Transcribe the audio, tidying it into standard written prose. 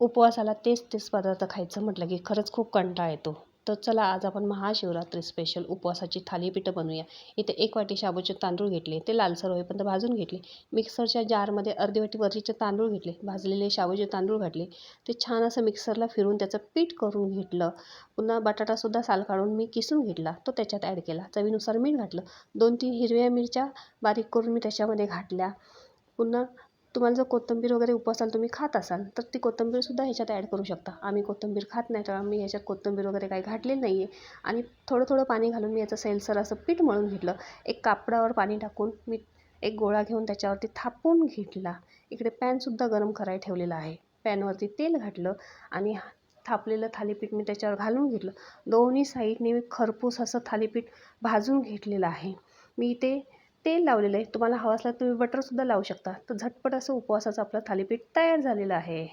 उपवासाला तेच तेच पदार्थ खायचं म्हटलं की खरंच खूप कंटाळा येतो. तर चला आज आपण महाशिवरात्री स्पेशल उपवासाची थालीपीठं बनवूया. इथे 1 वाटी शाबूचे तांदूळ घेतले, ते लालसर होईपर्यंत भाजून घेतले. मिक्सरच्या जारमध्ये अर्धी वाटी वरचे तांदूळ घेतले, भाजलेले शाबूचे तांदूळ घातले. ते छान असं मिक्सरला फिरून त्याचं पीठ करून घेतलं. पुन्हा बटाटासुद्धा साल काढून मी किसून घेतला, तो त्याच्यात ॲड केला. चवीनुसार मीठ घातलं. 2-3 हिरव्या मिरच्या बारीक करून मी त्याच्यामध्ये घातल्या. पुन्हा तुम्हाला जर कोथिंबीर वगैरे उपवासाला तुम्ही खात असाल तर ती कोथिंबीरसुद्धा ह्याच्यात ॲड करू शकता. आम्ही कोथिंबीर खात नाही तर आम्ही ह्याच्यात कोथिंबीर वगैरे काही घातलेली नाही आहे. आणि थोडं थोडं पाणी घालून मी याचं सैलसर असं पीठ मळून घेतलं. एक कापडावर पाणी टाकून मी एक गोळा घेऊन त्याच्यावरती थापून घेतला. इकडे पॅनसुद्धा गरम करायला ठेवलेला आहे. पॅनवरती तेल घातलं आणि थापलेलं थालीपीठ मी त्याच्यावर घालून घेतलं. दोन्ही साईडने मी खरपूस असं थालीपीठ भाजून घेतलेलं आहे. मी ते तेल लावलेलं आहे. तुम्हाला हवं असलं तुम्ही बटरसुद्धा लावू शकता. तर झटपट असं उपवासाचं आपलं थालीपीठ तयार झालेलं आहे.